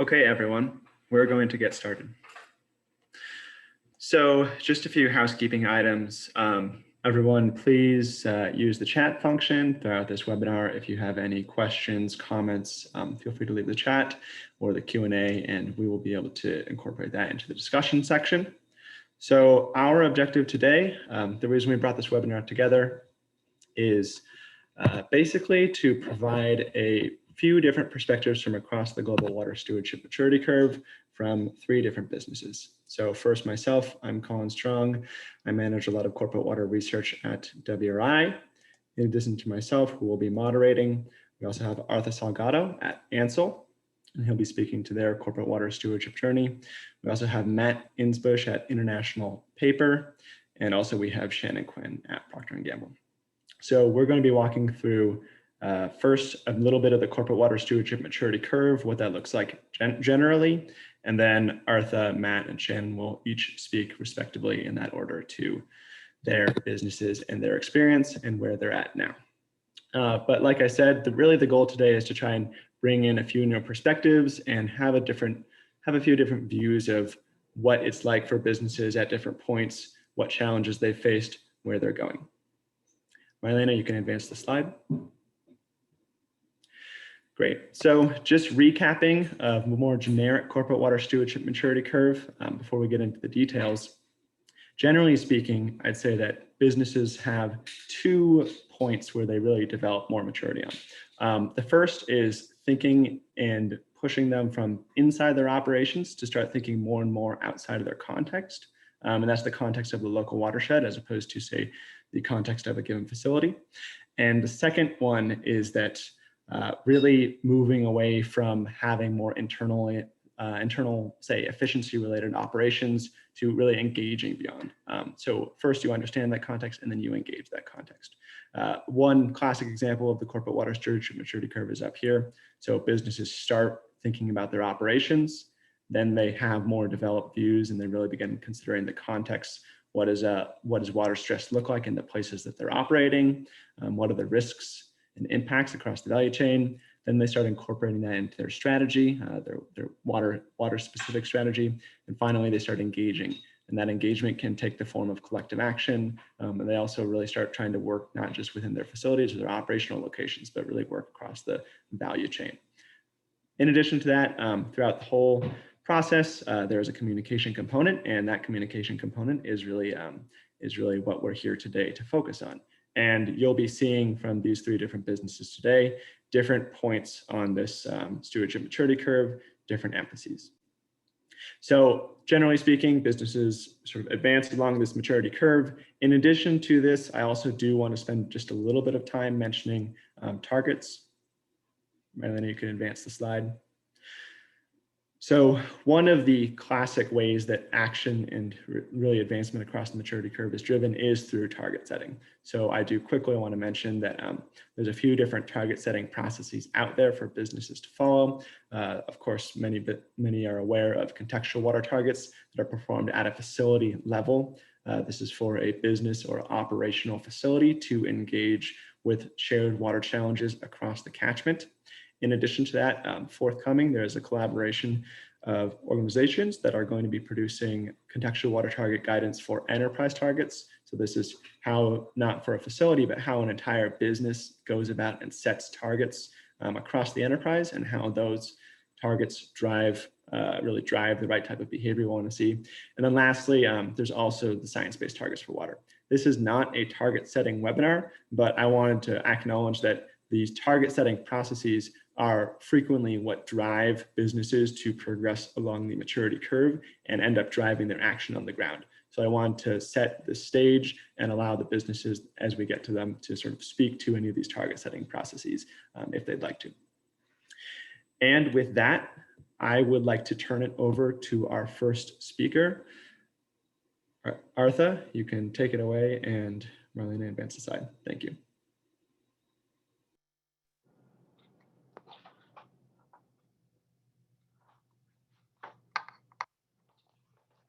Okay, everyone, we're going to get started. So just a few housekeeping items. Everyone, please use the chat function throughout this webinar. If you have any questions, comments, feel free to leave the chat or the Q&A, and we will be able to incorporate that into the discussion section. So our objective today, the reason we brought this webinar together is basically to provide a few different perspectives from across the global water stewardship maturity curve from 3 different businesses. So first, myself, I'm Colin Strong. I manage a lot of corporate water research at WRI. In addition to myself, who will be moderating, we also have Arthur Salgado at Ansell, and he'll be speaking to their corporate water stewardship journey. We also have Matt Innsbush at International Paper, and also we have Shannon Quinn at Procter&Gamble. So we're going to be walking through first a little bit of the corporate water stewardship maturity curve, what that looks like generally, and then Artha, Matt, and Shannon will each speak respectively in that order to their businesses and their experience and where they're at now. But like I said, really the goal today is to try and bring in a few new perspectives and have a few different views of what it's like for businesses at different points, what challenges they faced, where they're going. Marlena, you can advance the slide. Great. So just recapping a more generic corporate water stewardship maturity curve before we get into the details. Generally speaking, I'd say that businesses have 2 points where they really develop more maturity on. The first is thinking and pushing them from inside their operations to start thinking more and more outside of their context. And that's the context of the local watershed as opposed to, say, the context of a given facility. And the second one is that really moving away from having more internal, say, efficiency-related operations to really engaging beyond. So first you understand that context and then you engage that context. One classic example of the corporate water stewardship maturity curve is up here. So businesses start thinking about their operations, then they have more developed views and they really begin considering the context. What does water stress look like in the places that they're operating? What are the risks and impacts across the value chain? Then they start incorporating that into their strategy, their water specific strategy. And finally, they start engaging. And that engagement can take the form of collective action. And they also really start trying to work not just within their facilities or their operational locations, but really work across the value chain. In addition to that, throughout the whole process, there is a communication component, and that communication component is really what we're here today to focus on. And you'll be seeing from these 3 different businesses today, different points on this stewardship maturity curve, different emphases. So generally speaking, businesses sort of advance along this maturity curve. In addition to this, I also do want to spend just a little bit of time mentioning targets. Marlena, you can advance the slide. So one of the classic ways that action and really advancement across the maturity curve is driven is through target setting. So I do quickly want to mention that there's a few different target setting processes out there for businesses to follow. Of course, many are aware of contextual water targets that are performed at a facility level. This is for a business or operational facility to engage with shared water challenges across the catchment. In addition to that, forthcoming, there is a collaboration of organizations that are going to be producing contextual water target guidance for enterprise targets. So this is how, not for a facility, but how an entire business goes about and sets targets across the enterprise and how those targets really drive the right type of behavior we want to see. And then lastly, there's also the science-based targets for water. This is not a target setting webinar, but I wanted to acknowledge that these target setting processes are frequently what drive businesses to progress along the maturity curve and end up driving their action on the ground. So I want to set the stage and allow the businesses, as we get to them, to sort of speak to any of these target setting processes if they'd like to. And with that, I would like to turn it over to our first speaker. Artha, you can take it away, and Marlena, advance the slide. Thank you.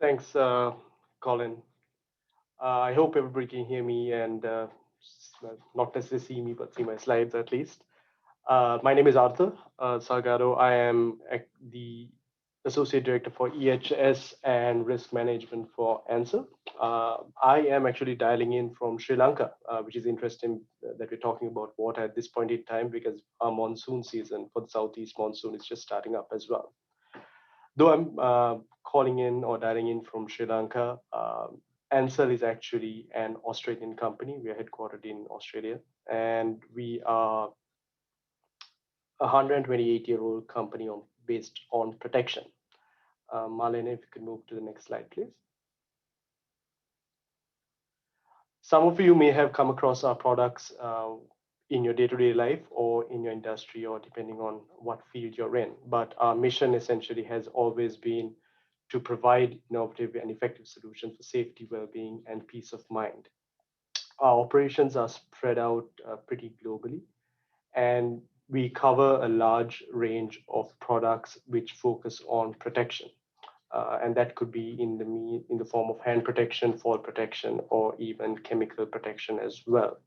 Thanks, Colin. I hope everybody can hear me and not necessarily see me, but see my slides at least. My name is Arthur Salgado. I am the Associate Director for EHS and Risk Management for Ansell. I am actually dialing in from Sri Lanka, which is interesting that we're talking about water at this point in time because our monsoon season for the Southeast monsoon is just starting up as well. Though I'm calling in or dialing in from Sri Lanka, Ansell is actually an Australian company. We are headquartered in Australia, and we are a 128-year-old company based on protection. Marlene, if you could move to the next slide, please. Some of you may have come across our products in your day-to-day life or in your industry or depending on what field you're in. But our mission essentially has always been to provide innovative and effective solutions for safety, well-being, and peace of mind. Our operations are spread out pretty globally, and we cover a large range of products which focus on protection. And that could be in the form of hand protection, fall protection, or even chemical protection as well.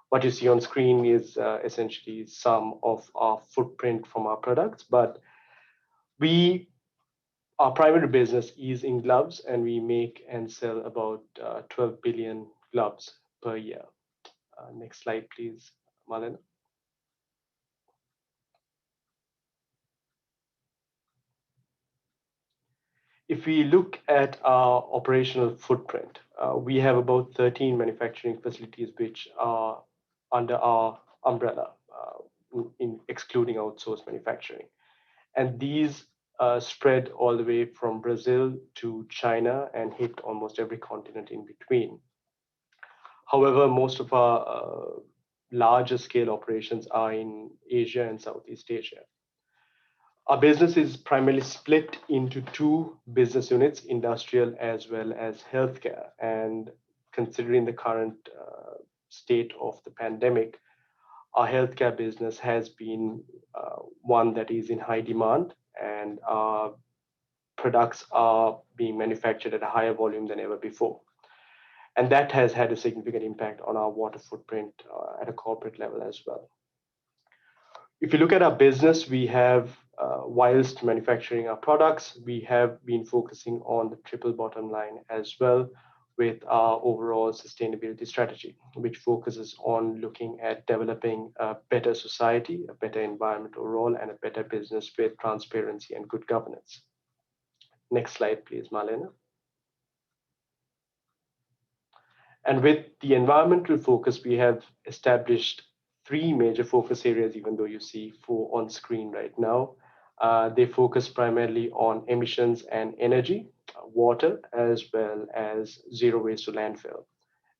What you see on screen is essentially some of our footprint from our products, but our primary business is in gloves, and we make and sell about 12 billion gloves per year. Next slide, please, Marlena. If we look at our operational footprint, we have about 13 manufacturing facilities which are under our umbrella, excluding outsourced manufacturing. And these spread all the way from Brazil to China and hit almost every continent in between. However, most of our larger scale operations are in Asia and Southeast Asia. Our business is primarily split into two business units, industrial as well as healthcare. And considering the current state of the pandemic, our healthcare business has been one that is in high demand, and our products are being manufactured at a higher volume than ever before. And that has had a significant impact on our water footprint at a corporate level as well. If you look at our business, we have, whilst manufacturing our products, we have been focusing on the triple bottom line as well with our overall sustainability strategy, which focuses on looking at developing a better society, a better environmental role, and a better business with transparency and good governance. Next slide, please, Marlena. And with the environmental focus, we have established three major focus areas, even though you see four on screen right now. They focus primarily on emissions and energy, water, as well as zero waste to landfill.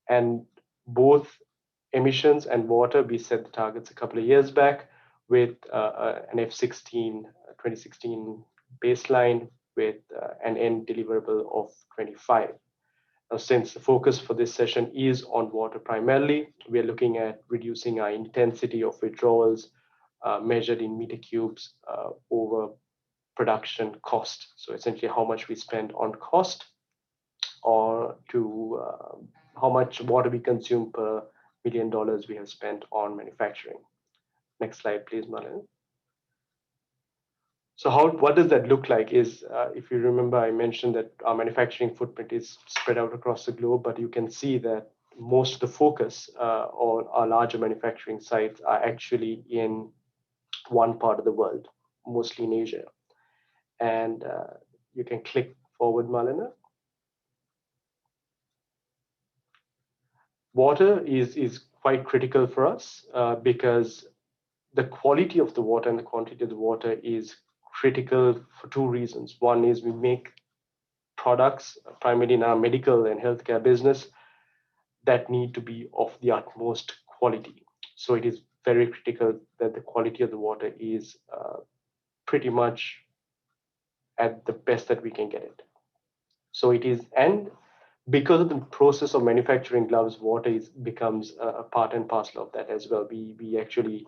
And both emissions and water, we set the targets a couple of years back with an F16 2016 baseline with an end deliverable of 25. Since the focus for this session is on water primarily, we are looking at reducing our intensity of withdrawals measured in meter cubes over production cost. So essentially how much we spend on cost or to how much water we consume per $1 million we have spent on manufacturing. Next slide, please, Marlene. So what does that look like is, if you remember, I mentioned that our manufacturing footprint is spread out across the globe, but you can see that most of the focus on our larger manufacturing sites are actually in one part of the world, mostly in Asia. And you can click forward, Marlena. Water is quite critical for us because the quality of the water and the quantity of the water is critical for two reasons. One is we make products primarily in our medical and healthcare business that need to be of the utmost quality. So it is very critical that the quality of the water is pretty much at the best that we can get it. So it is, and because of the process of manufacturing gloves, water becomes a part and parcel of that as well. We actually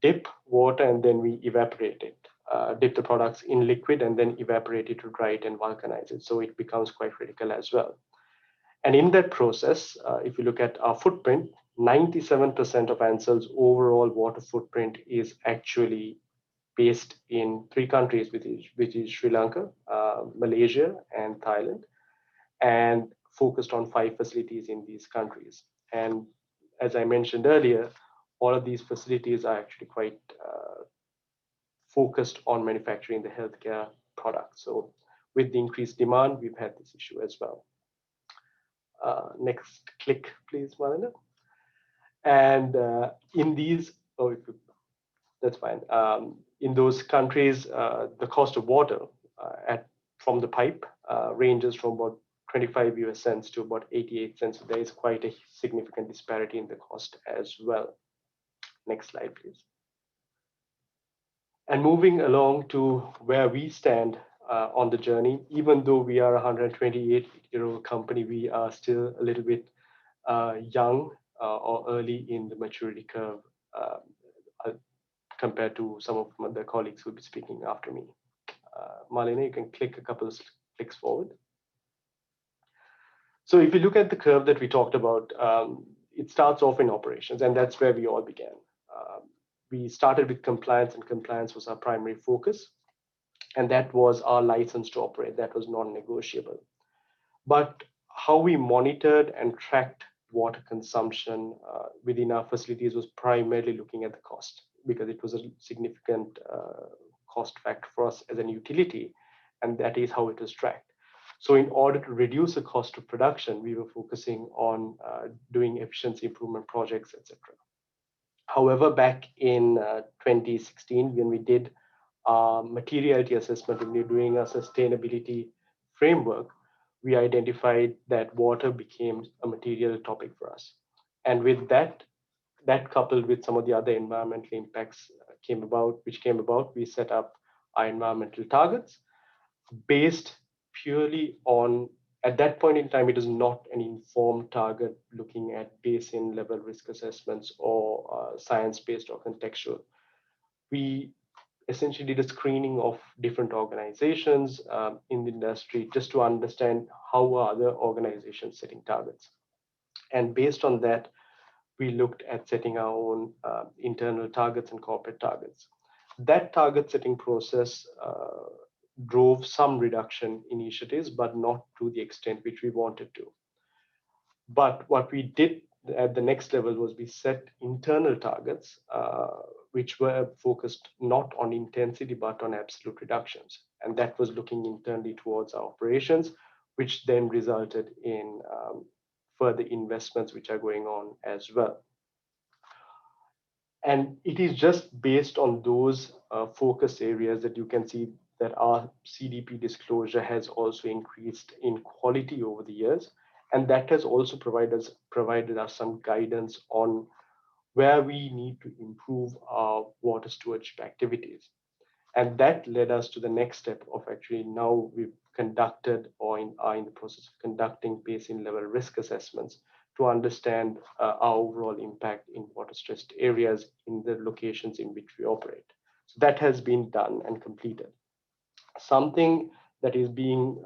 dip water and then we evaporate it. Dip the products in liquid and then evaporate it to dry it and vulcanize it. So it becomes quite critical as well. And in that process, if you look at our footprint, 97% of Ansell's overall water footprint is actually based in 3 countries, which is Sri Lanka, Malaysia, and Thailand, and focused on 5 facilities in these countries. And as I mentioned earlier, all of these facilities are actually quite focused on manufacturing the healthcare products. So with the increased demand, we've had this issue as well. Next click, please, Malina. And in these, that's fine. In those countries, the cost of water from the pipe ranges from about 25 US cents to about 88 cents. So there is quite a significant disparity in the cost as well. Next slide, please. And moving along to where we stand on the journey, even though we are a 128-year-old company, we are still a little bit young or early in the maturity curve compared to some of my other colleagues who will be speaking after me. Malina, you can click a couple of clicks forward. So if you look at the curve that we talked about, it starts off in operations, and that's where we all began. We started with compliance, and compliance was our primary focus. And that was our license to operate. That was non-negotiable. But how we monitored and tracked water consumption within our facilities was primarily looking at the cost, because it was a significant cost factor for us as an utility, and that is how it was tracked. So in order to reduce the cost of production, we were focusing on doing efficiency improvement projects, etc. However, back in 2016, when we did materiality assessment, when we were doing a sustainability framework, we identified that water became a material topic for us. And with that coupled with some of the other environmental impacts which came about, we set up our environmental targets based purely on, at that point in time, it is not an informed target looking at basin level risk assessments or science-based or contextual. We essentially did a screening of different organizations in the industry just to understand how are other organizations setting targets. And based on that, we looked at setting our own internal targets and corporate targets. That target setting process drove some reduction initiatives, but not to the extent which we wanted to. But what we did at the next level was we set internal targets, which were focused not on intensity, but on absolute reductions. And that was looking internally towards our operations, which then resulted in further investments which are going on as well. And it is just based on those focus areas that you can see that our CDP disclosure has also increased in quality over the years. And that has also provided us some guidance on where we need to improve our water stewardship activities. And that led us to the next step of actually now we've conducted or are in the process of conducting basin level risk assessments to understand our overall impact in water stressed areas in the locations in which we operate. So that has been done and completed. Something that is being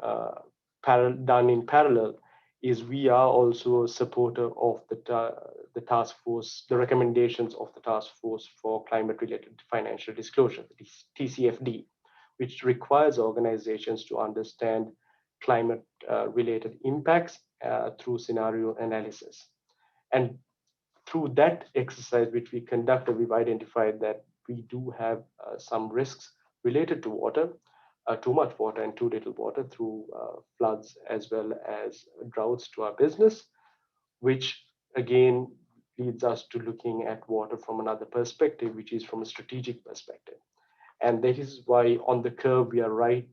done in parallel is we are also a supporter of the task force, the recommendations of the task force for climate related financial disclosure, TCFD, which requires organizations to understand climate related impacts through scenario analysis. And through that exercise which we conducted, we've identified that we do have some risks related to water, too much water and too little water through floods as well as droughts to our business, which again leads us to looking at water from another perspective, which is from a strategic perspective. And that is why on the curve, we are right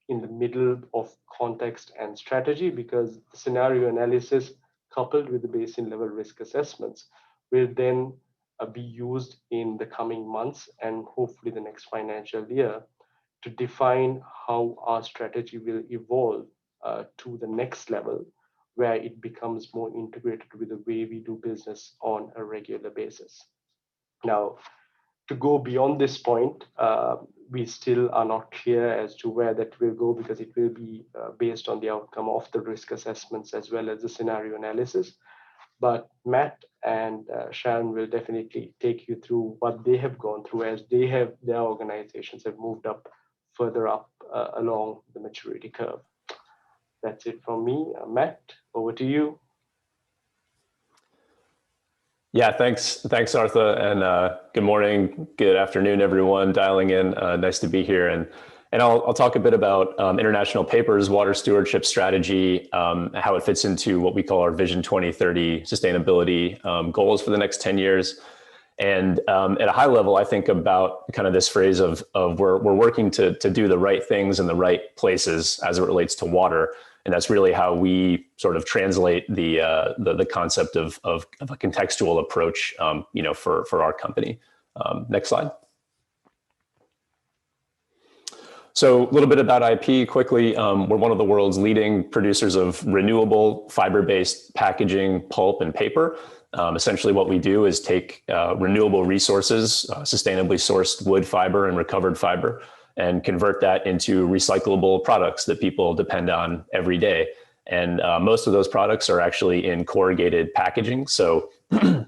in the middle of context and strategy, because the scenario analysis coupled with the basin level risk assessments will then be used in the coming months and hopefully the next financial year to define how our strategy will evolve to the next level, where it becomes more integrated with the way we do business on a regular basis. Now, to go beyond this point, we still are not clear as to where that will go, because it will be based on the outcome of the risk assessments as well as the scenario analysis. But Matt and Sharon will definitely take you through what they have gone through as their organizations have moved up further up along the maturity curve. That's it from me. Matt, over to you. Yeah, thanks, Artha, and good morning, good afternoon, everyone dialing in. Nice to be here, and I'll talk a bit about International Paper's water stewardship strategy, how it fits into what we call our Vision 2030 sustainability goals for the next 10 years. And at a high level, I think about kind of this phrase of we're working to do the right things in the right places as it relates to water. And that's really how we sort of translate the concept of a contextual approach, for our company. Next slide. So a little bit about IP quickly. We're one of the world's leading producers of renewable fiber-based packaging, pulp, and paper. Essentially what we do is take renewable resources, sustainably sourced wood fiber and recovered fiber, and convert that into recyclable products that people depend on every day. And most of those products are actually in corrugated packaging. So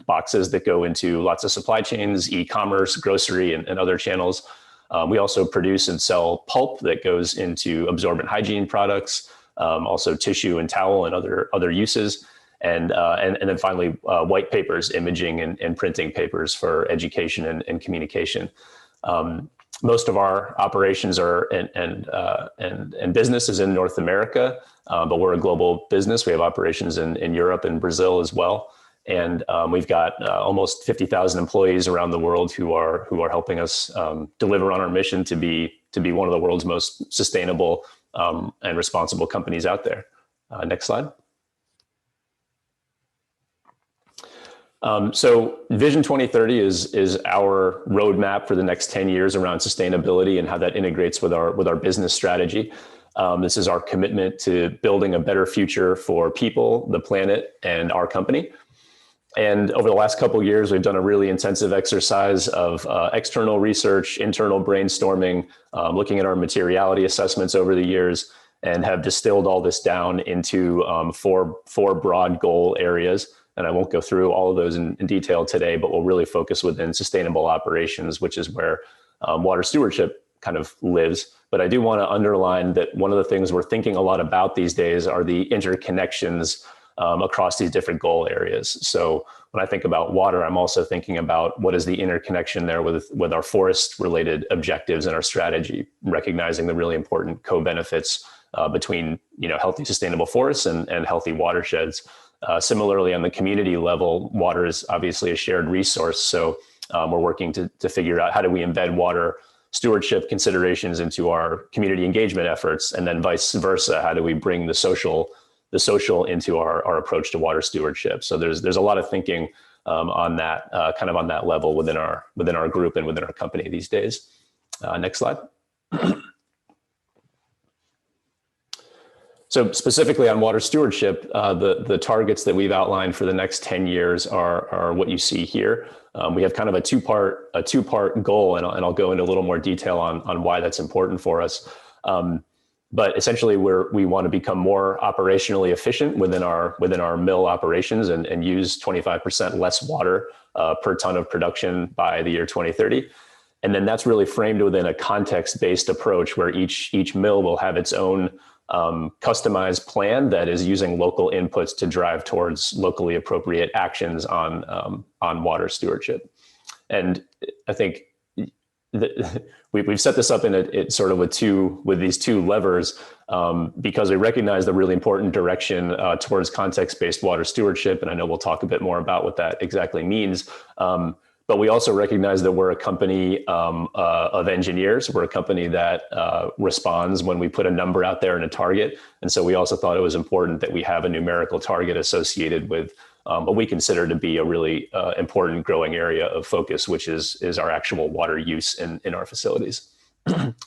boxes that go into lots of supply chains, e-commerce, grocery, and other channels. We also produce and sell pulp that goes into absorbent hygiene products, also tissue and towel and other uses. And then finally, white papers, imaging and printing papers for education and communication. Most of our operations are and business is in North America, but we're a global business. We have operations in Europe and Brazil as well, and we've got almost 50,000 employees around the world who are helping us deliver on our mission to be one of the world's most sustainable and responsible companies out there. Next slide. So Vision 2030 is our roadmap for the next 10 years around sustainability and how that integrates with our business strategy. This is our commitment to building a better future for people, the planet, and our company. And over the last couple of years, we've done a really intensive exercise of external research, internal brainstorming, looking at our materiality assessments over the years, and have distilled all this down into four broad goal areas. And I won't go through all of those in detail today, but we'll really focus within sustainable operations, which is where water stewardship kind of lives. But I do want to underline that one of the things we're thinking a lot about these days are the interconnections across these different goal areas. So when I think about water, I'm also thinking about what is the interconnection there with our forest related objectives and our strategy, recognizing the really important co-benefits between healthy, sustainable forests and healthy watersheds. Similarly, on the community level, water is obviously a shared resource. So we're working to figure out how do we embed water stewardship considerations into our community engagement efforts, and then vice versa, how do we bring the social into our approach to water stewardship. So there's a lot of thinking on that kind of on that level within our group and within our company these days. Next slide. So specifically on water stewardship, the targets that we've outlined for the next 10 years are what you see here. We have kind of a two-part goal, and I'll go into a little more detail on why that's important for us. But essentially, we want to become more operationally efficient within our mill operations and use 25% less water per ton of production by the year 2030. And then that's really framed within a context-based approach where each mill will have its own customized plan that is using local inputs to drive towards locally appropriate actions on water stewardship. And I think we've set this up in sort of with these two levers because we recognize the really important direction towards context-based water stewardship. And I know we'll talk a bit more about what that exactly means. But we also recognize that we're a company of engineers. We're a company that responds when we put a number out there and a target. And so we also thought it was important that we have a numerical target associated with what we consider to be a really important growing area of focus, which is our actual water use in our facilities.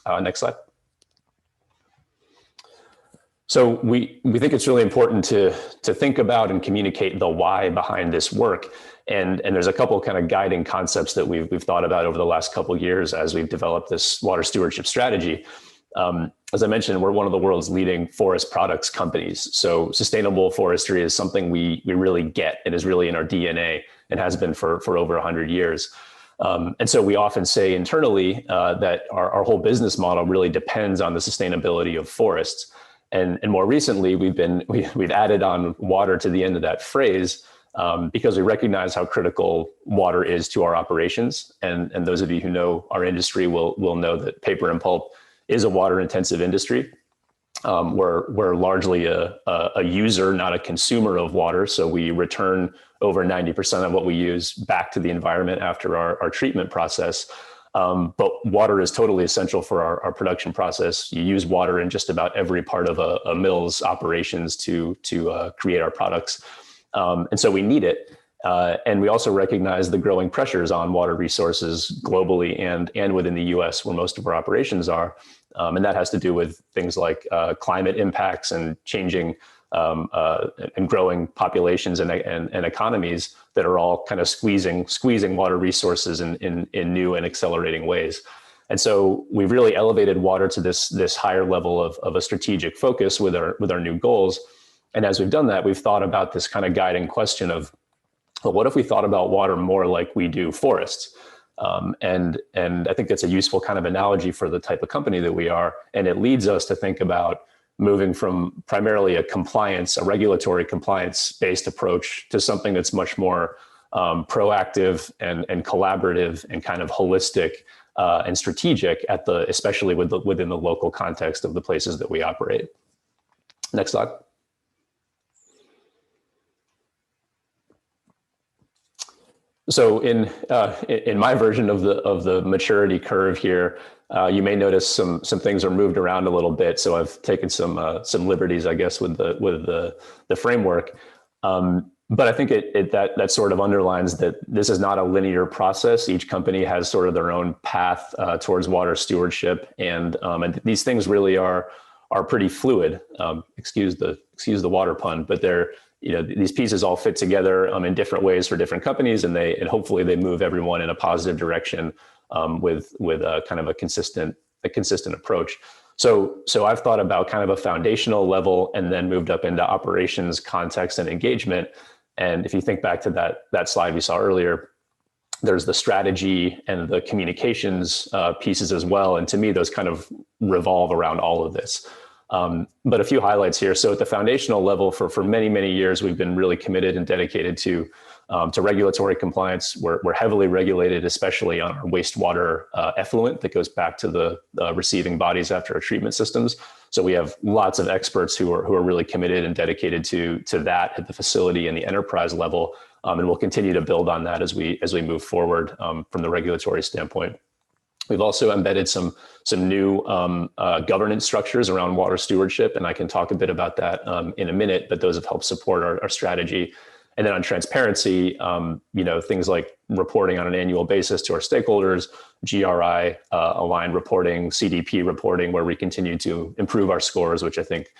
Next slide. So we think it's really important to think about and communicate the why behind this work. And there's a couple of kind of guiding concepts that we've thought about over the last couple of years as we've developed this water stewardship strategy. As I mentioned, we're one of the world's leading forest products companies. So sustainable forestry is something we really get. It is really in our DNA and has been for over 100 years. And so we often say internally that our whole business model really depends on the sustainability of forests. And more recently, we've added on water to the end of that phrase because we recognize how critical water is to our operations. And those of you who know our industry will know that paper and pulp is a water-intensive industry. We're largely a user, not a consumer of water. So we return over 90% of what we use back to the environment after our treatment process. But water is totally essential for our production process. You use water in just about every part of a mill's operations to create our products. And so we need it. And we also recognize the growing pressures on water resources globally and within the US, where most of our operations are. And that has to do with things like climate impacts and changing and growing populations and economies that are all kind of squeezing water resources in new and accelerating ways. And so we've really elevated water to this higher level of a strategic focus with our new goals. And as we've done that, we've thought about this kind of guiding question of, well, what if we thought about water more like we do forests? And I think that's a useful kind of analogy for the type of company that we are. And it leads us to think about moving from primarily a regulatory compliance-based approach to something that's much more proactive and collaborative and kind of holistic and strategic especially within the local context of the places that we operate. Next slide. So in my version of the maturity curve here, you may notice some things are moved around a little bit. So I've taken some liberties, I guess, with the framework. But I think that sort of underlines that this is not a linear process. Each company has sort of their own path towards water stewardship, and these things really are pretty fluid. Excuse the water pun, but these pieces all fit together in different ways for different companies, and hopefully they move everyone in a positive direction with a kind of a consistent approach. So I've thought about kind of a foundational level and then moved up into operations, context, and engagement. And if you think back to that slide we saw earlier, there's the strategy and the communications pieces as well. And to me, those kind of revolve around all of this. But a few highlights here. So at the foundational level, for many, many years, we've been really committed and dedicated to regulatory compliance. We're heavily regulated, especially on our wastewater effluent that goes back to the receiving bodies after our treatment systems. So we have lots of experts who are really committed and dedicated to that at the facility and the enterprise level. And we'll continue to build on that as we move forward from the regulatory standpoint. We've also embedded some new governance structures around water stewardship, and I can talk a bit about that in a minute, but those have helped support our strategy. And then on transparency, things like reporting on an annual basis to our stakeholders, GRI aligned reporting, CDP reporting, where we continue to improve our scores, which I think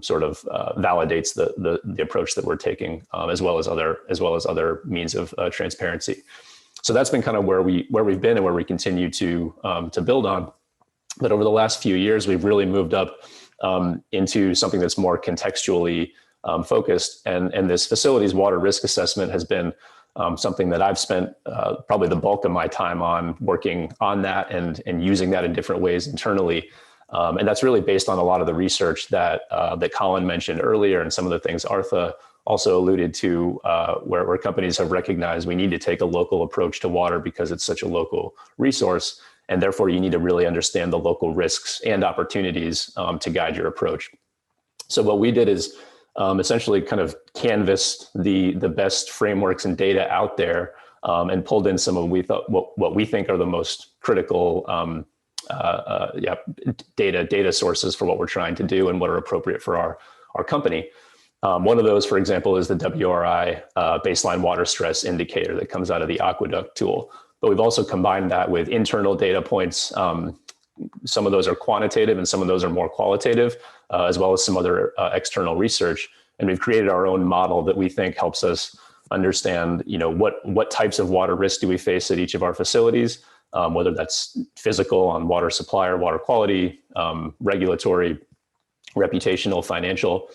sort of validates the approach that we're taking, as well as other means of transparency. So that's been kind of where we've been and where we continue to build on. But over the last few years, we've really moved up into something that's more contextually focused. And this facilities water risk assessment has been something that I've spent probably the bulk of my time on working on that and using that in different ways internally. And that's really based on a lot of the research that Colin mentioned earlier and some of the things Artha also alluded to, where companies have recognized we need to take a local approach to water because it's such a local resource. And therefore, you need to really understand the local risks and opportunities to guide your approach. So what we did is essentially kind of canvassed the best frameworks and data out there and pulled in some of what we think are the most critical data sources for what we're trying to do and what are appropriate for our company. One of those, for example, is the WRI baseline water stress indicator that comes out of the Aqueduct tool. But we've also combined that with internal data points. Some of those are quantitative and some of those are more qualitative, as well as some other external research. And we've created our own model that we think helps us understand, what types of water risks do we face at each of our facilities, whether that's physical on water supply or water quality, regulatory, reputational, financial.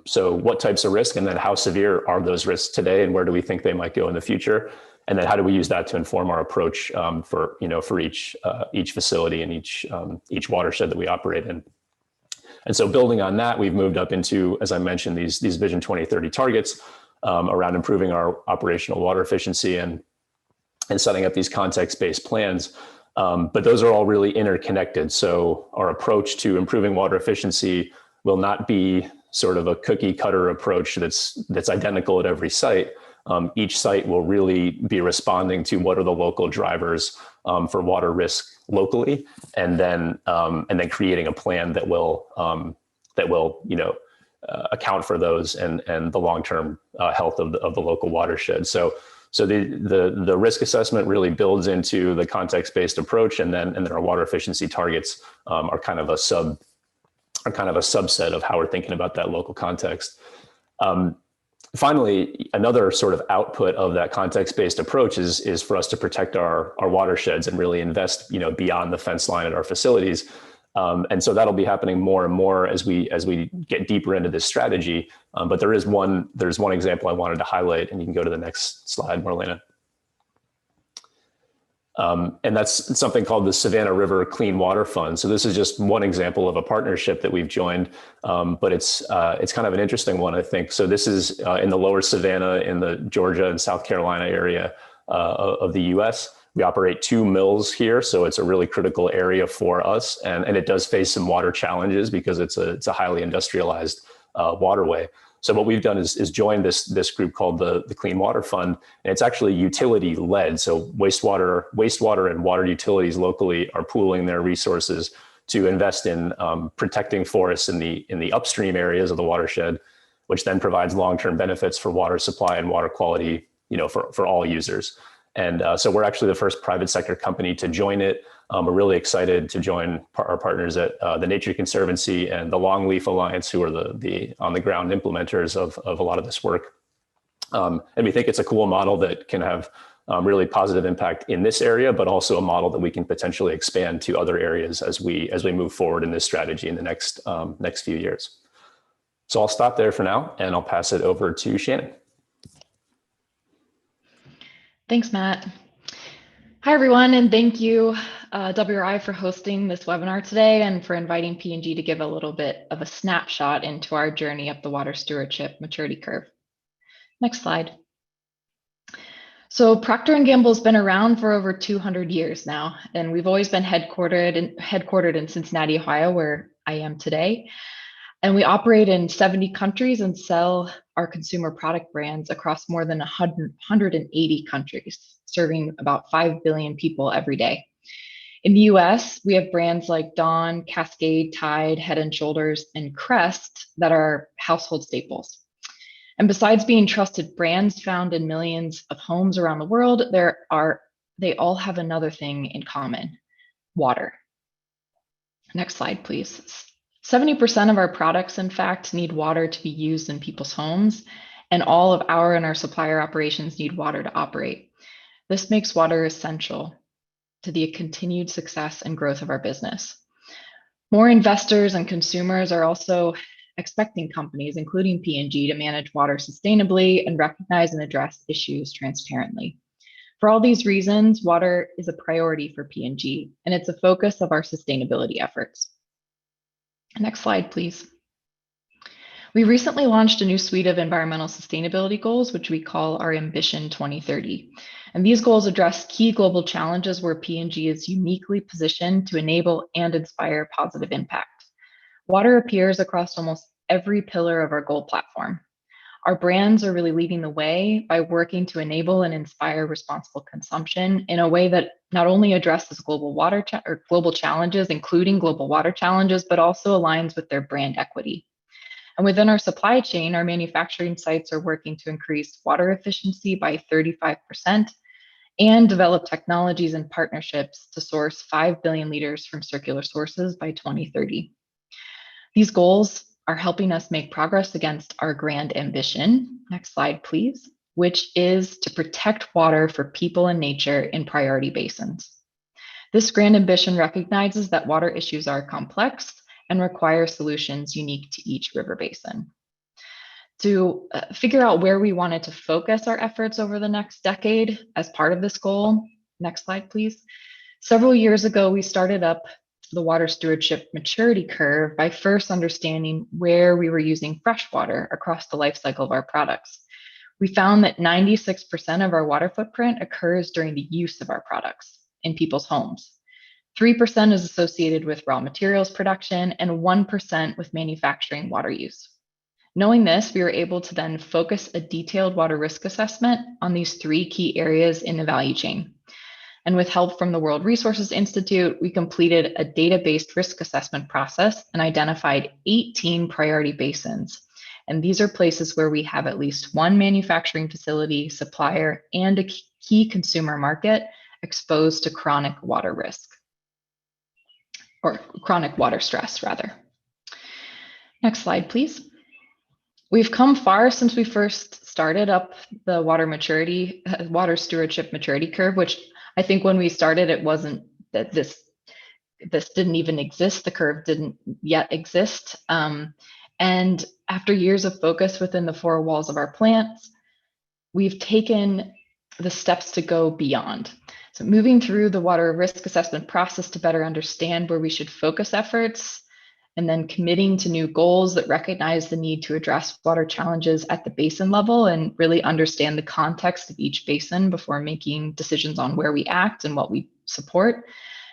So what types of risk, and then how severe are those risks today, and where do we think they might go in the future? And then how do we use that to inform our approach for each facility and each watershed that we operate in? And so building on that, we've moved up into, as I mentioned, these Vision 2030 targets around improving our operational water efficiency and setting up these context-based plans. But those are all really interconnected. So our approach to improving water efficiency will not be sort of a cookie cutter approach that's identical at every site. Each site will really be responding to what are the local drivers for water risk locally, and then creating a plan that will account for those and the long-term health of the local watershed. So the risk assessment really builds into the context-based approach, and then our water efficiency targets are kind of a subset of how we're thinking about that local context. Finally, another sort of output of that context-based approach is for us to protect our watersheds and really invest, beyond the fence line at our facilities. And so that'll be happening more and more as we get deeper into this strategy. But there's one example I wanted to highlight, and you can go to the next slide, Marlena. And that's something called the Savannah River Clean Water Fund. So this is just one example of a partnership that we've joined, but it's kind of an interesting one, I think. So this is in the lower Savannah in the Georgia and South Carolina area of the US. We operate 2 mills here, so it's a really critical area for us, and it does face some water challenges because it's a highly industrialized waterway. So what we've done is joined this group called the Clean Water Fund, and it's actually utility led. So wastewater and water utilities locally are pooling their resources to invest in protecting forests in the upstream areas of the watershed, which then provides long-term benefits for water supply and water quality, for all users. And so we're actually the first private sector company to join it. We're really excited to join our partners at the Nature Conservancy and the Longleaf Alliance, who are the on the ground implementers of a lot of this work. And we think it's a cool model that can have really positive impact in this area, but also a model that we can potentially expand to other areas as we move forward in this strategy in the next few years. So I'll stop there for now, and I'll pass it over to Shannon. Thanks, Matt. Hi, everyone, and thank you, WRI, for hosting this webinar today and for inviting P&G to give a little bit of a snapshot into our journey up the water stewardship maturity curve. Next slide. So Procter&Gamble has been around for over 200 years now, and we've always been headquartered in Cincinnati, Ohio, where I am today. And we operate in 70 countries and sell our consumer product brands across more than 180 countries, serving about 5 billion people every day. In the US, we have brands like Dawn, Cascade, Tide, Head & Shoulders, and Crest that are household staples. And besides being trusted brands found in millions of homes around the world, they all have another thing in common: water. Next slide, please. 70% of our products, in fact, need water to be used in people's homes, and all of our supplier operations need water to operate. This makes water essential to the continued success and growth of our business. More investors and consumers are also expecting companies, including P&G, to manage water sustainably and recognize and address issues transparently. For all these reasons, water is a priority for P&G, and it's a focus of our sustainability efforts. Next slide, please. We recently launched a new suite of environmental sustainability goals, which we call our Ambition 2030. And these goals address key global challenges where P&G is uniquely positioned to enable and inspire positive impact. Water appears across almost every pillar of our goal platform. Our brands are really leading the way by working to enable and inspire responsible consumption in a way that not only addresses global challenges, including global water challenges, but also aligns with their brand equity. And within our supply chain, our manufacturing sites are working to increase water efficiency by 35% and develop technologies and partnerships to source 5 billion liters from circular sources by 2030. These goals are helping us make progress against our grand ambition. Next slide, please. which is to protect water for people and nature in priority basins. This grand ambition recognizes that water issues are complex and require solutions unique to each river basin. To figure out where we wanted to focus our efforts over the next decade as part of this goal, next slide, please. Several years ago, we started up the water stewardship maturity curve by first understanding where we were using fresh water across the life cycle of our products. We found that 96% of our water footprint occurs during the use of our products in people's homes. 3% is associated with raw materials production and 1% with manufacturing water use. Knowing this, we were able to then focus a detailed water risk assessment on these 3 key areas in the value chain. And with help from the World Resources Institute, we completed a data-based risk assessment process and identified 18 priority basins. And these are places where we have at least one manufacturing facility, supplier, and a key consumer market exposed to chronic water risk, or chronic water stress, rather. Next slide, please. We've come far since we first started up the water stewardship maturity curve, which I think when we started, it wasn't that this didn't even exist. The curve didn't yet exist. And after years of focus within the 4 walls of our plants, we've taken the steps to go beyond. So moving through the water risk assessment process to better understand where we should focus efforts, and then committing to new goals that recognize the need to address water challenges at the basin level and really understand the context of each basin before making decisions on where we act and what we support.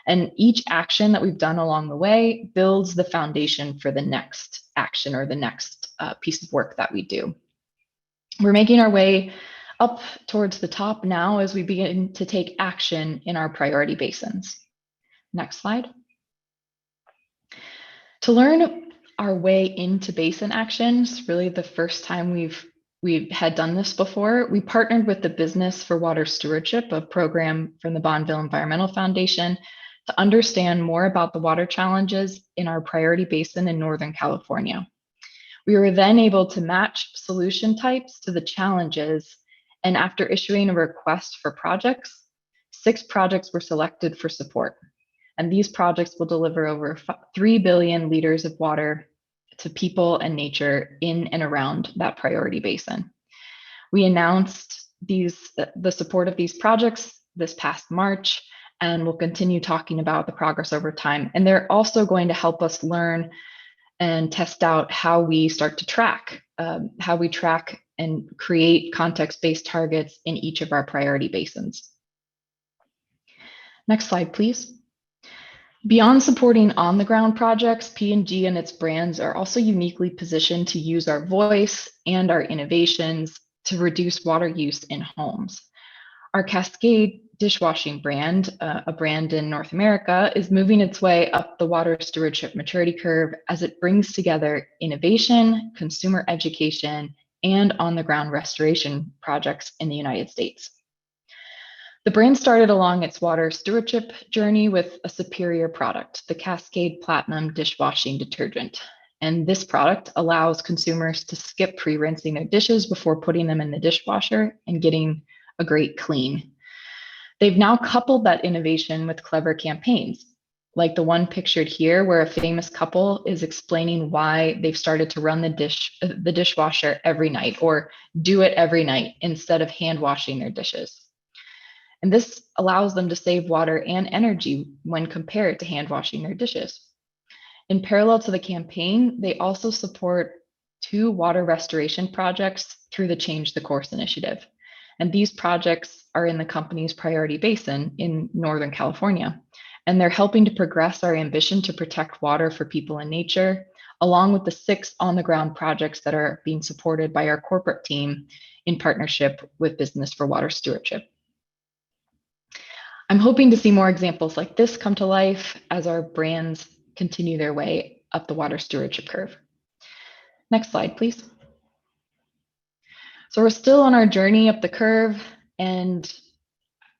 And each action that we've done along the way builds the foundation for the next action or the next piece of work that we do. We're making our way up towards the top now as we begin to take action in our priority basins. Next slide. To learn our way into basin actions, really the first time we had done this before, we partnered with the Business for Water Stewardship, a program from the Bonneville Environmental Foundation, to understand more about the water challenges in our priority basin in Northern California. We were then able to match solution types to the challenges, and after issuing a request for projects, 6 projects were selected for support. And these projects will deliver over 3 billion liters of water to people and nature in and around that priority basin. We announced the support of these projects this past March, and we'll continue talking about the progress over time. And they're also going to help us learn and test out how we start to track, and create context-based targets in each of our priority basins. Next slide, please. Beyond supporting on-the-ground projects, P&G and its brands are also uniquely positioned to use our voice and our innovations to reduce water use in homes. Our Cascade dishwashing brand, a brand in North America, is moving its way up the water stewardship maturity curve as it brings together innovation, consumer education, and on-the-ground restoration projects in the United States. The brand started along its water stewardship journey with a superior product, the Cascade Platinum dishwashing detergent. And this product allows consumers to skip pre-rinsing their dishes before putting them in the dishwasher and getting a great clean. They've now coupled that innovation with clever campaigns, like the one pictured here, where a famous couple is explaining why they've started to run the dishwasher every night, or do it every night instead of hand washing their dishes. And this allows them to save water and energy when compared to hand washing their dishes. In parallel to the campaign, they also support 2 water restoration projects through the Change the Course initiative. And these projects are in the company's priority basin in Northern California. And they're helping to progress our ambition to protect water for people and nature, along with the 6 on-the-ground projects that are being supported by our corporate team in partnership with Business for Water Stewardship. I'm hoping to see more examples like this come to life as our brands continue their way up the water stewardship curve. Next slide, please. So we're still on our journey up the curve, and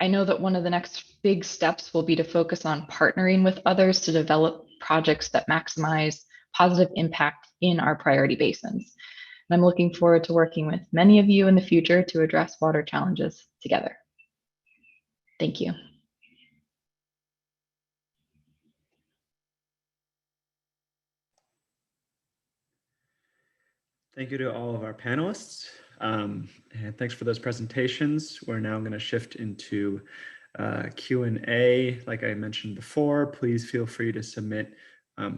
I know that one of the next big steps will be to focus on partnering with others to develop projects that maximize positive impact in our priority basins. I'm looking forward to working with many of you in the future to address water challenges together. Thank you. Thank you to all of our panelists. And thanks for those presentations. We're now going to shift into Q&A. Like I mentioned before, please feel free to submit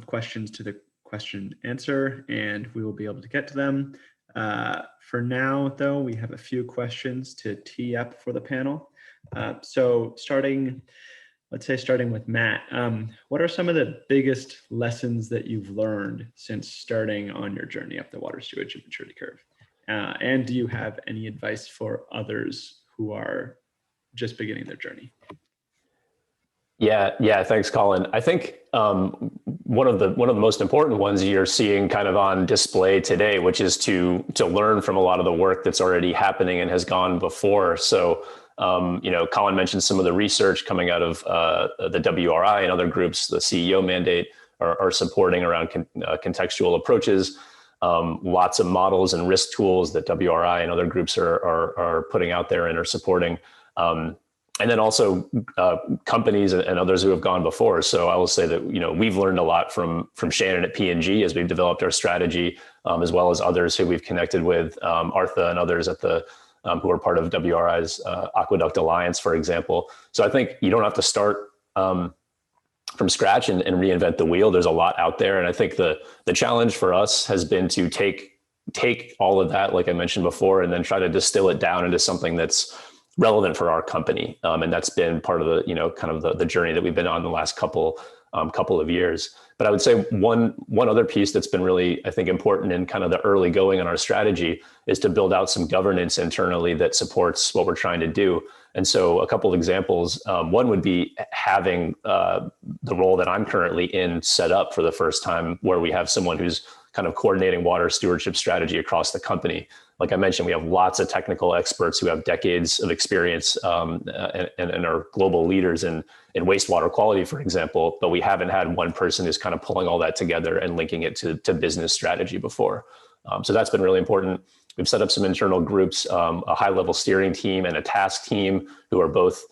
questions to the question answer, and we will be able to get to them. For now, though, we have a few questions to tee up for the panel. So let's say starting with Matt, what are some of the biggest lessons that you've learned since starting on your journey up the water stewardship maturity curve? And do you have any advice for others who are just beginning their journey? Yeah. Thanks, Colin. I think one of the most important ones you're seeing kind of on display today, which is to learn from a lot of the work that's already happening and has gone before. So, Colin mentioned some of the research coming out of the WRI and other groups. The CEO mandate are supporting around contextual approaches. Lots of models and risk tools that WRI and other groups are putting out there and are supporting. And then also companies and others who have gone before. So I will say that, we've learned a lot from Shannon at P&G as we've developed our strategy, as well as others who we've connected with, Artha and others at the who are part of WRI's Aqueduct Alliance, for example. So I think you don't have to start from scratch and reinvent the wheel. There's a lot out there. And I think the challenge for us has been to take all of that, like I mentioned before, and then try to distill it down into something that's relevant for our company. And that's been part of the, kind of the journey that we've been on the last couple of years. But I would say one other piece that's been really, I think, important in kind of the early going on our strategy is to build out some governance internally that supports what we're trying to do. And so a couple of examples, one would be having the role that I'm currently in set up for the first time, where we have someone who's kind of coordinating water stewardship strategy across the company. Like I mentioned, we have lots of technical experts who have decades of experience and are global leaders in wastewater quality, for example, but we haven't had one person who's kind of pulling all that together and linking it to business strategy before. So that's been really important. We've set up some internal groups, a high-level steering team and a task team who are both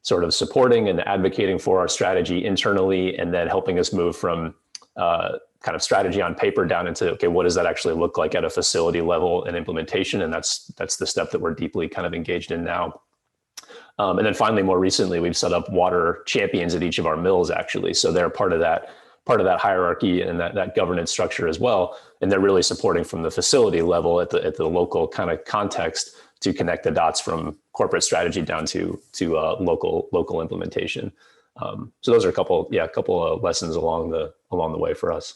sort of supporting and advocating for our strategy internally, and then helping us move from kind of strategy on paper down into, okay, what does that actually look like at a facility level and implementation? And that's the step that we're deeply kind of engaged in now. And then finally, more recently, we've set up water champions at each of our mills, actually. So they're part of that hierarchy and that governance structure as well. And they're really supporting from the facility level at the local kind of context to connect the dots from corporate strategy down to local implementation. So those are a couple of lessons along the way for us.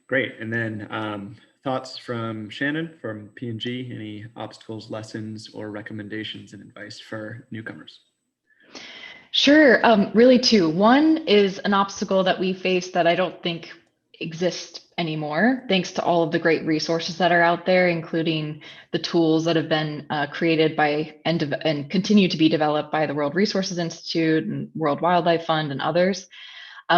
Great. And then thoughts from Shannon from P&G, any obstacles, lessons, or recommendations and advice for newcomers? Sure. Really two. One is an obstacle that we face that I don't think exists anymore, thanks to all of the great resources that are out there, including the tools that have been created by and continue to be developed by the World Resources Institute and World Wildlife Fund and others.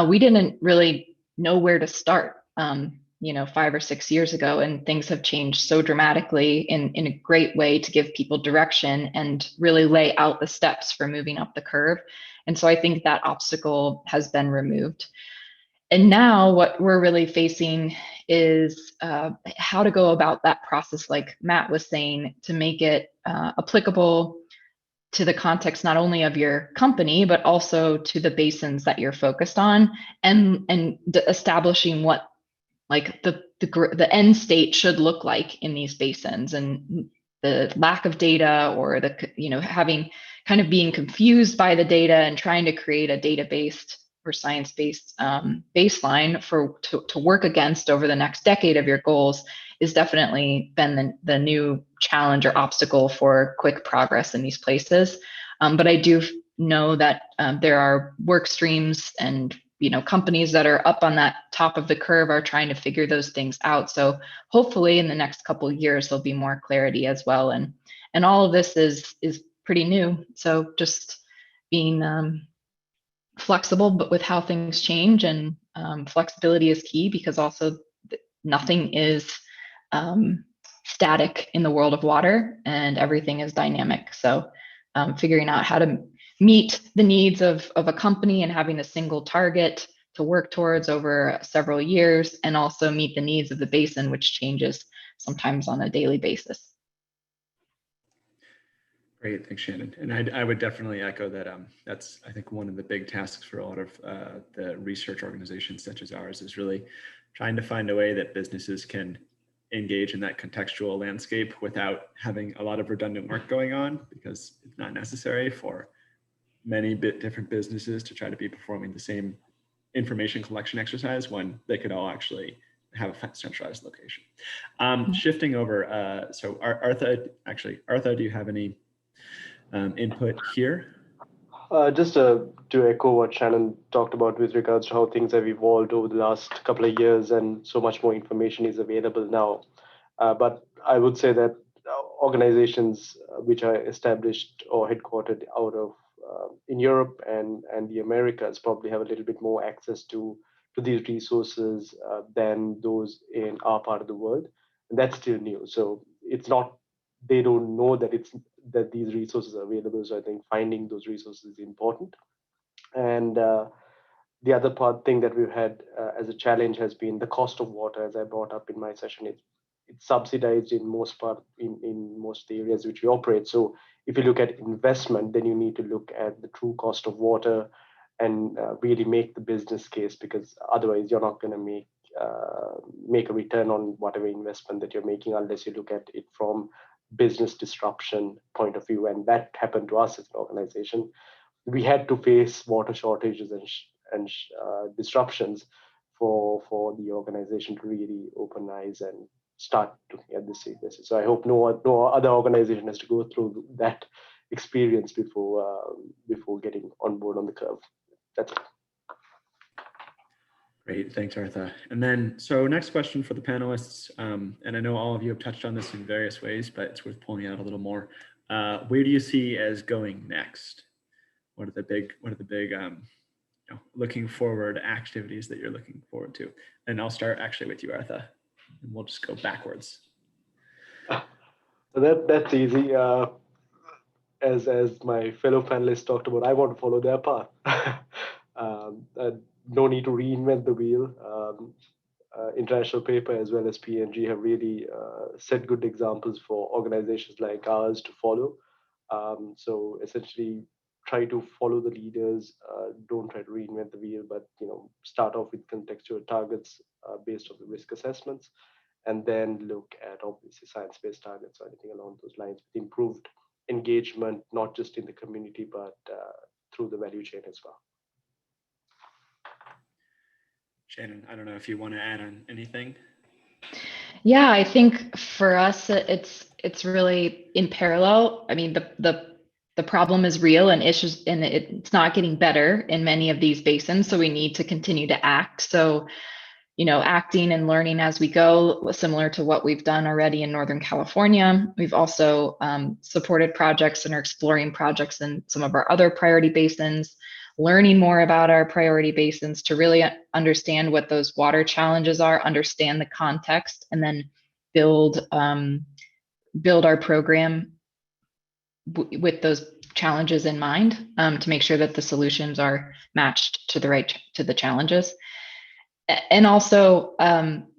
We didn't really know where to start, 5 or 6 years ago, and things have changed so dramatically in a great way to give people direction and really lay out the steps for moving up the curve. And so I think that obstacle has been removed. And now what we're really facing is how to go about that process, like Matt was saying, to make it applicable to the context not only of your company, but also to the basins that you're focused on, and establishing what like the end state should look like in these basins. And the lack of data, or having kind of being confused by the data and trying to create a data-based or science-based baseline to work against over the next decade of your goals is definitely been the new challenge or obstacle for quick progress in these places. But I do know that there are work streams and companies that are up on that top of the curve are trying to figure those things out. So hopefully in the next couple of years there'll be more clarity as well. And all of this is pretty new. So just being flexible, but with how things change, and flexibility is key because also nothing is static in the world of water, and everything is dynamic. So figuring out how to meet the needs of a company and having a single target to work towards over several years, and also meet the needs of the basin, which changes sometimes on a daily basis. Great, thanks, Shannon. And I would definitely echo that. That's, I think, one of the big tasks for a lot of the research organizations such as ours is really trying to find a way that businesses can engage in that contextual landscape without having a lot of redundant work going on, because it's not necessary for many different businesses to try to be performing the same information collection exercise when they could all actually have a centralized location. Shifting over, so Artha, do you have any input here? Just to echo what Shannon talked about with regards to how things have evolved over the last couple of years, and so much more information is available now. But I would say that organizations which are established or headquartered out of in Europe and the Americas probably have a little bit more access to these resources than those in our part of the world, and that's still new. So it's not, they don't know that these resources are available. So I think finding those resources is important. And the other thing that we've had as a challenge has been the cost of water, as I brought up in my session. It's subsidized in most in most areas which we operate. So if you look at investment, then you need to look at the true cost of water and really make the business case, because otherwise you're not going to make a return on whatever investment that you're making unless you look at it from business disruption point of view. And that happened to us as an organization. We had to face water shortages and disruptions for the organization to really open eyes and start looking at this seriously. So I hope no other organization has to go through that experience before getting on board on the curve. That's it. Great, thanks, Artha. And then, so next question for the panelists, and I know all of you have touched on this in various ways, but it's worth pulling out a little more. Where do you see as going next? What are the big looking forward activities that you're looking forward to? And I'll start actually with you, Artha, and we'll just go backwards. So that's easy. As my fellow panelists talked about, I want to follow their path. No need to reinvent the wheel. International Paper as well as P&G have really set good examples for organizations like ours to follow. So essentially, try to follow the leaders. Don't try to reinvent the wheel, but start off with contextual targets based on the risk assessments, and then look at obviously science-based targets or anything along those lines with improved engagement, not just in the community, but through the value chain as well. Shannon, I don't know if you want to add on anything. Yeah, I think for us, it's really in parallel. I mean, the problem is real and issues, and it's not getting better in many of these basins. So we need to continue to act. So, acting and learning as we go, similar to what we've done already in Northern California. We've also supported projects and are exploring projects in some of our other priority basins, learning more about our priority basins to really understand what those water challenges are, understand the context, and then build our program with those challenges in mind, to make sure that the solutions are matched to the challenges. And also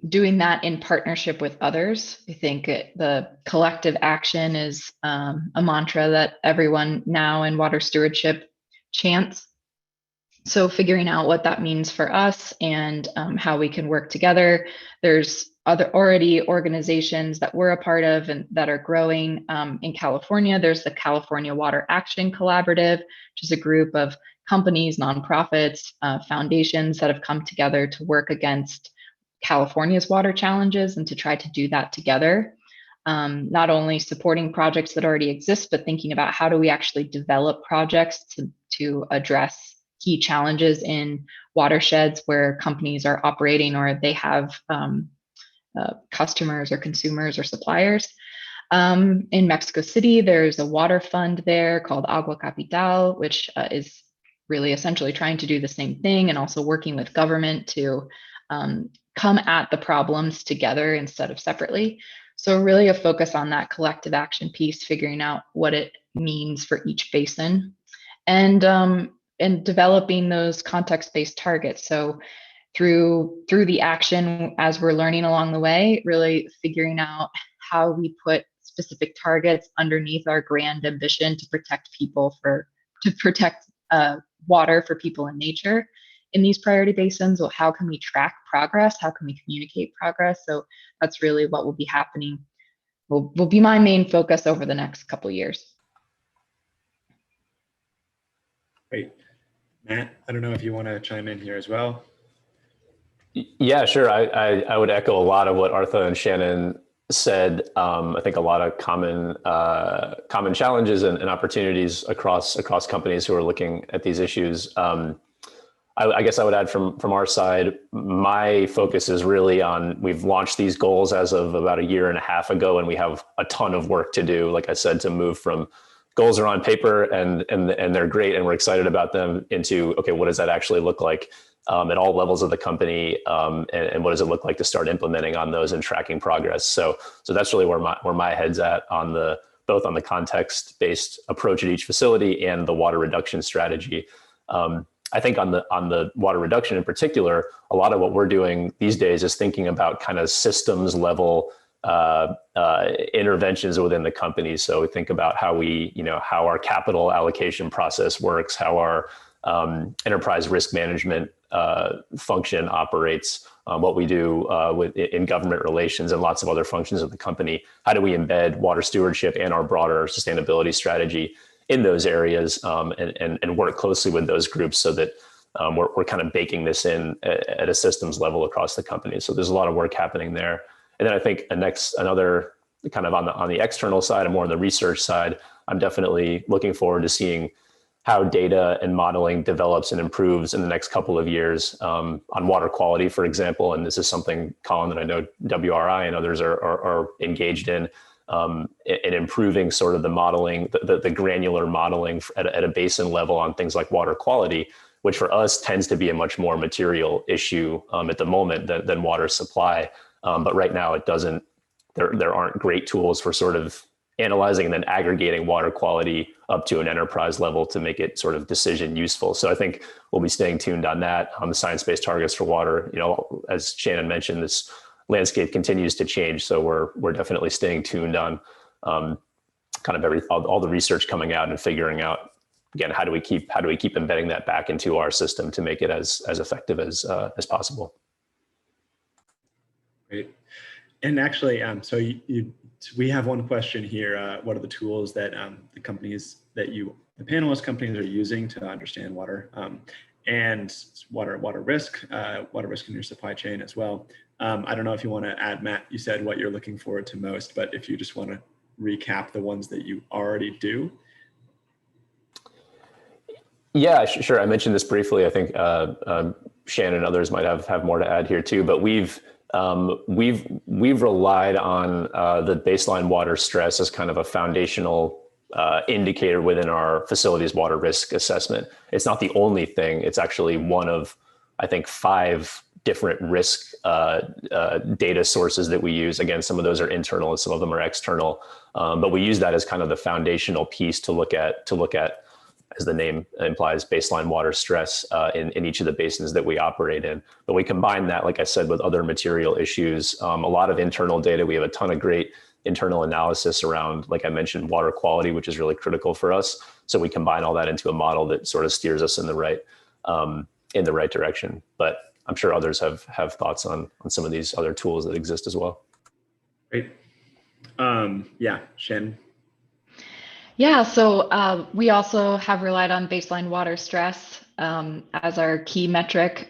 doing that in partnership with others. I think the collective action is a mantra that everyone now in water stewardship chants. So figuring out what that means for us and how we can work together. There's already organizations that we're a part of and that are growing in California. There's the California Water Action Collaborative, which is a group of companies, nonprofits, foundations that have come together to work against California's water challenges and to try to do that together. Not only supporting projects that already exist, but thinking about how do we actually develop projects to address key challenges in watersheds where companies are operating or they have customers or consumers or suppliers. In Mexico City, there's a water fund there called Agua Capital, which is really essentially trying to do the same thing and also working with government to come at the problems together instead of separately. So really a focus on that collective action piece, figuring out what it means for each basin, and developing those context-based targets. So through the action as we're learning along the way, really figuring out how we put specific targets underneath our grand ambition to protect water for people and nature in these priority basins. Well, how can we track progress? How can we communicate progress? So that's really what will be happening. Will be my main focus over the next couple of years. Great. Matt, I don't know if you want to chime in here as well. Yeah, sure. I would echo a lot of what Artha and Shannon said. I think a lot of common challenges and opportunities across companies who are looking at these issues. I guess I would add from our side, my focus is really on, we've launched these goals as of about 1.5 years ago, and we have a ton of work to do, like I said, to move from goals are on paper and they're great and we're excited about them into, okay, what does that actually look like at all levels of the company, and what does it look like to start implementing on those and tracking progress. So that's really where my head's at on both on the context-based approach at each facility and the water reduction strategy. I think on the water reduction in particular, a lot of what we're doing these days is thinking about kind of systems level interventions within the company. So we think about how our capital allocation process works, how our enterprise risk management function operates, what we do in government relations and lots of other functions of the company. How do we embed water stewardship and our broader sustainability strategy in those areas, and work closely with those groups so that we're kind of baking this in at a systems level across the company. So there's a lot of work happening there. And then I think another kind of on the external side and more on the research side, I'm definitely looking forward to seeing how data and modeling develops and improves in the next couple of years on water quality, for example. And this is something, Colin, that I know WRI and others are engaged in improving sort of the modeling, the granular modeling at a basin level on things like water quality, which for us tends to be a much more material issue at the moment than water supply. But right now it doesn't, there aren't great tools for sort of analyzing and then aggregating water quality up to an enterprise level to make it sort of decision useful. So I think we'll be staying tuned on that, on the science-based targets for water. As Shannon mentioned, this landscape continues to change. So we're definitely staying tuned on kind of all the research coming out and figuring out, again, how do we keep embedding that back into our system to make it as effective as possible. Great. And actually, so we have one question here. What are the tools that the panelist companies are using to understand water and water risk in your supply chain as well? I don't know if you want to add, Matt, you said what you're looking forward to most, but if you just want to recap the ones that you already do. Yeah, sure. I mentioned this briefly. I think Shannon and others might have more to add here too, but we've relied on the baseline water stress as kind of a foundational indicator within our facilities water risk assessment. It's not the only thing. It's actually one of, I think, 5 different risk data sources that we use. Again, some of those are internal and some of them are external, but we use that as kind of the foundational piece to look at, as the name implies, baseline water stress in each of the basins that we operate in. But we combine that, like I said, with other material issues, a lot of internal data. We have a ton of great internal analysis around, like I mentioned, water quality, which is really critical for us. So we combine all that into a model that sort of steers us in the right direction. But I'm sure others have thoughts on some of these other tools that exist as well. Great. Yeah, Shannon. Yeah, so we also have relied on baseline water stress as our key metric,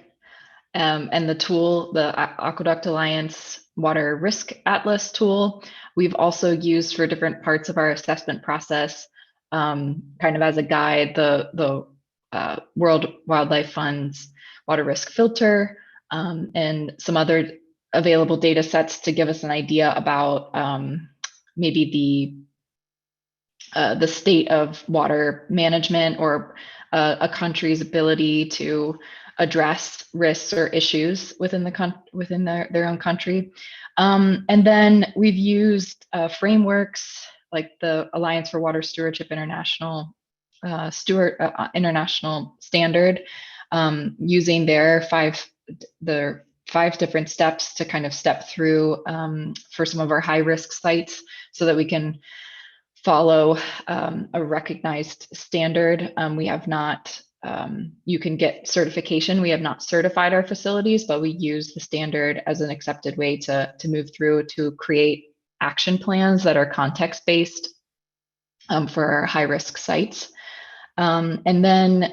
and the tool, the Aqueduct Alliance Water Risk Atlas tool, we've also used for different parts of our assessment process, kind of as a guide, the World Wildlife Fund's water risk filter, and some other available data sets to give us an idea about maybe the state of water management or a country's ability to address risks or issues within their own country. And then we've used frameworks like the Alliance for Water Stewardship International International Standard, using their five different steps to kind of step through for some of our high risk sites, so that we can follow a recognized standard. We have not, you can get certification. We have not certified our facilities, but we use the standard as an accepted way to move through to create action plans that are context-based for our high-risk sites. And then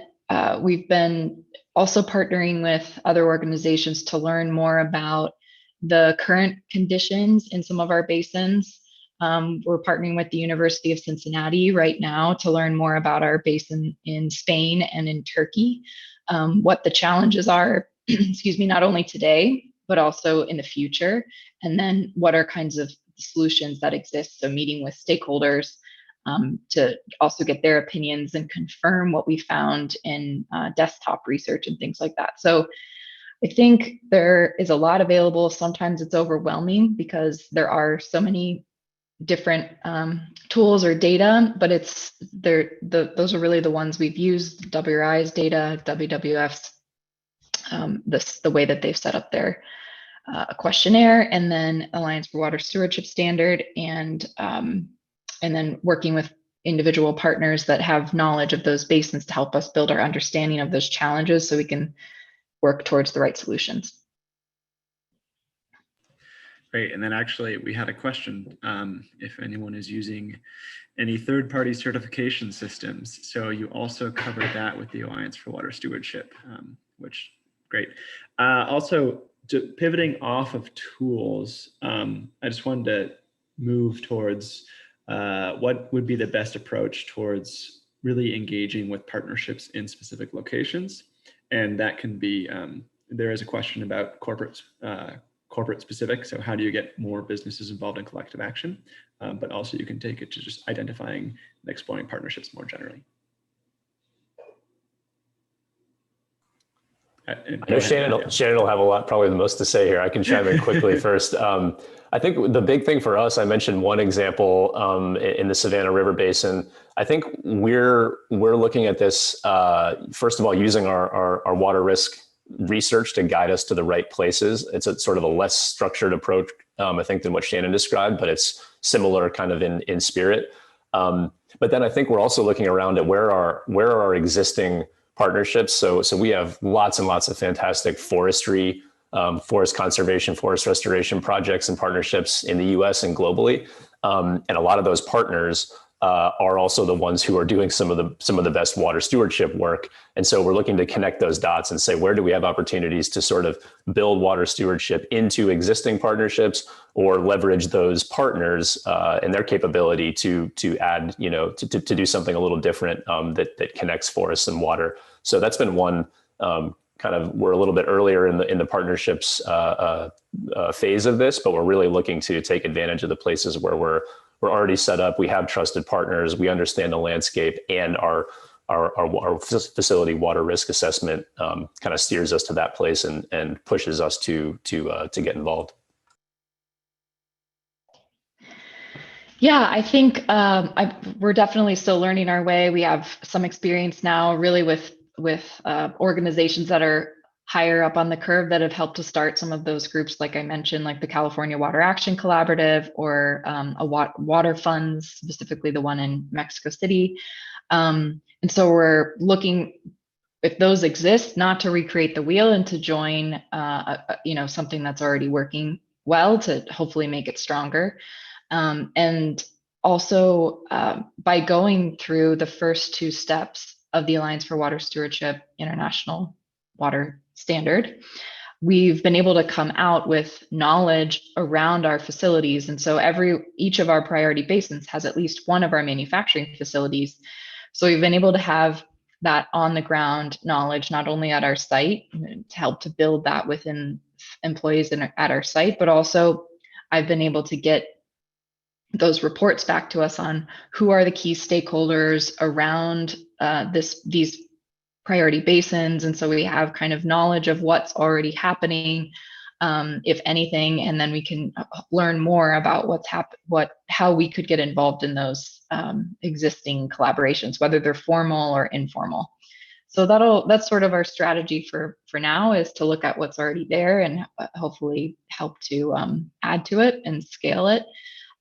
we've been also partnering with other organizations to learn more about the current conditions in some of our basins. We're partnering with the University of Cincinnati right now to learn more about our basin in Spain and in Turkey, what the challenges are, excuse me, not only today, but also in the future, and then what are kinds of solutions that exist. So meeting with stakeholders to also get their opinions and confirm what we found in desktop research and things like that. So I think there is a lot available. Sometimes it's overwhelming because there are so many different tools or data, but those are really the ones we've used: WRI's data, WWF's, the way that they've set up their questionnaire, and then Alliance for Water Stewardship Standard, and then working with individual partners that have knowledge of those basins to help us build our understanding of those challenges so we can work towards the right solutions. Great. And then actually we had a question if anyone is using any third-party certification systems. So you also covered that with the Alliance for Water Stewardship, which great. Also, pivoting off of tools, I just wanted to move towards what would be the best approach towards really engaging with partnerships in specific locations. And that can be, there is a question about corporate specific. So how do you get more businesses involved in collective action? But also you can take it to just identifying and exploring partnerships more generally. I know Shannon will have probably the most to say here. I can chime in quickly first. I think the big thing for us, I mentioned one example in the Savannah River Basin. I think we're looking at this, first of all, using our water risk research to guide us to the right places. It's a sort of a less structured approach, I think, than what Shannon described, but it's similar kind of in spirit. But then I think we're also looking around at where are our existing partnerships. So we have lots and lots of fantastic forestry, forest conservation, forest restoration projects and partnerships in the US and globally. And a lot of those partners are also the ones who are doing some of the best water stewardship work. And so we're looking to connect those dots and say, where do we have opportunities to sort of build water stewardship into existing partnerships, or leverage those partners and their capability to add, to do something a little different that connects forests and water. So that's been one we're a little bit earlier in the partnerships phase of this, but we're really looking to take advantage of the places where we're already set up. We have trusted partners. We understand the landscape, and our facility water risk assessment kind of steers us to that place and pushes us to get involved. Yeah, I think we're definitely still learning our way. We have some experience now, really, with organizations that are higher up on the curve that have helped to start some of those groups, like I mentioned, like the California Water Action Collaborative, or water funds, specifically the one in Mexico City. And so we're looking, if those exist, not to recreate the wheel and to join something that's already working well, to hopefully make it stronger. And also by going through the first two steps of the Alliance for Water Stewardship International Water Standard, we've been able to come out with knowledge around our facilities. And so each of our priority basins has at least one of our manufacturing facilities. So we've been able to have that on the ground knowledge, not only at our site to help to build that within employees at our site, but also I've been able to get those reports back to us on who are the key stakeholders around these priority basins. And so we have kind of knowledge of what's already happening, if anything, and then we can learn more about how we could get involved in those existing collaborations, whether they're formal or informal. So that's sort of our strategy for now, is to look at what's already there and hopefully help to add to it and scale it.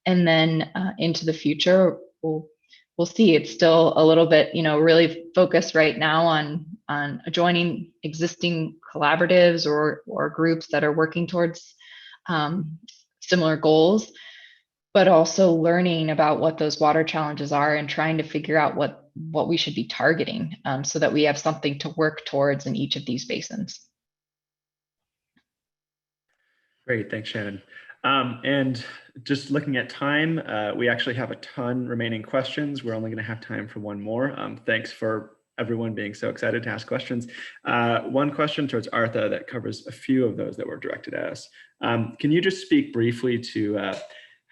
And then into the future, we'll see. It's still a little bit, really focused right now on joining existing collaboratives or groups that are working towards similar goals, but also learning about what those water challenges are and trying to figure out what we should be targeting, so that we have something to work towards in each of these basins. Great, thanks, Shannon. And just looking at time, we actually have a ton remaining questions. We're only going to have time for one more. Thanks for everyone being so excited to ask questions. One question towards Artha that covers a few of those that were directed at us. Can you just speak briefly to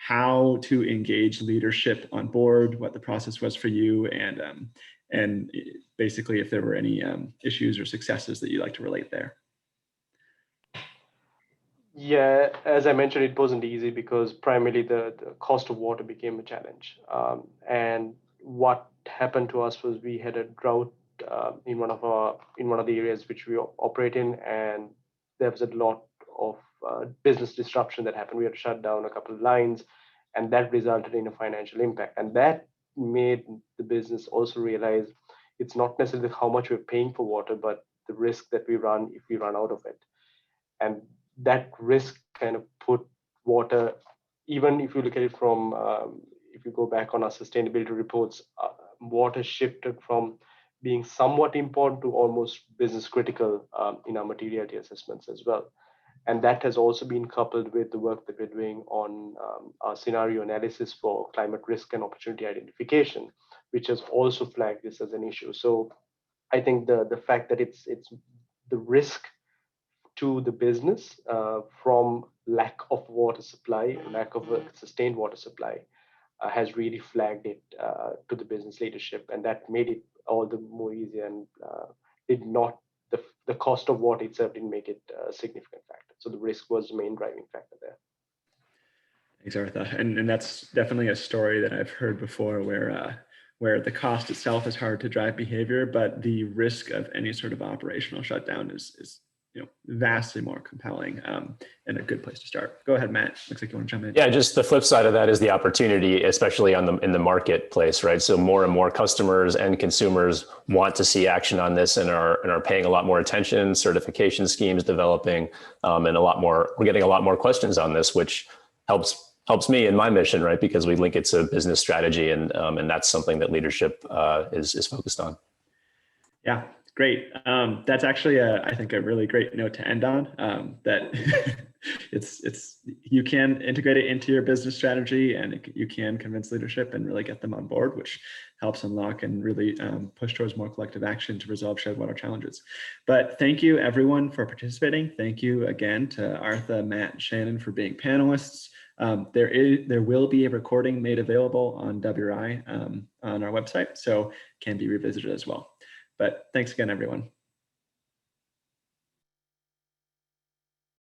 how to engage leadership on board, what the process was for you, and basically if there were any issues or successes that you'd like to relate there? Yeah, as I mentioned, it wasn't easy because primarily the cost of water became a challenge. And what happened to us was we had a drought in one of the areas which we operate in, and there was a lot of business disruption that happened. We had to shut down a couple of lines, and that resulted in a financial impact. And that made the business also realize it's not necessarily how much we're paying for water, but the risk that we run if we run out of it. And that risk kind of put water, even if you look at it from, if you go back on our sustainability reports, water shifted from being somewhat important to almost business critical in our materiality assessments as well. And that has also been coupled with the work that we're doing on our scenario analysis for climate risk and opportunity identification, which has also flagged this as an issue. So I think the fact that it's the risk to the business from lack of water supply, lack of a sustained water supply, has really flagged it to the business leadership, and that made it all the more easy, and did not, the cost of water itself didn't make it a significant factor. So the risk was the main driving factor there. Thanks, Artha. And that's definitely a story that I've heard before, where the cost itself is hard to drive behavior, but the risk of any sort of operational shutdown is vastly more compelling, and a good place to start. Go ahead, Matt. Looks like you want to jump in. Yeah, just the flip side of that is the opportunity, especially in the marketplace, right? So more and more customers and consumers want to see action on this and are paying a lot more attention. Certification schemes developing, and we're getting a lot more questions on this, which helps me in my mission, right? Because we link it to business strategy, and that's something that leadership is focused on. Yeah. Great. That's actually, I think, a really great note to end on. That you can integrate it into your business strategy, and you can convince leadership and really get them on board, which helps unlock and really push towards more collective action to resolve shared water challenges. But thank you, everyone, for participating. Thank you again to Artha, Matt, and Shannon for being panelists. There will be a recording made available on WRI on our website, so can be revisited as well. But thanks again, everyone.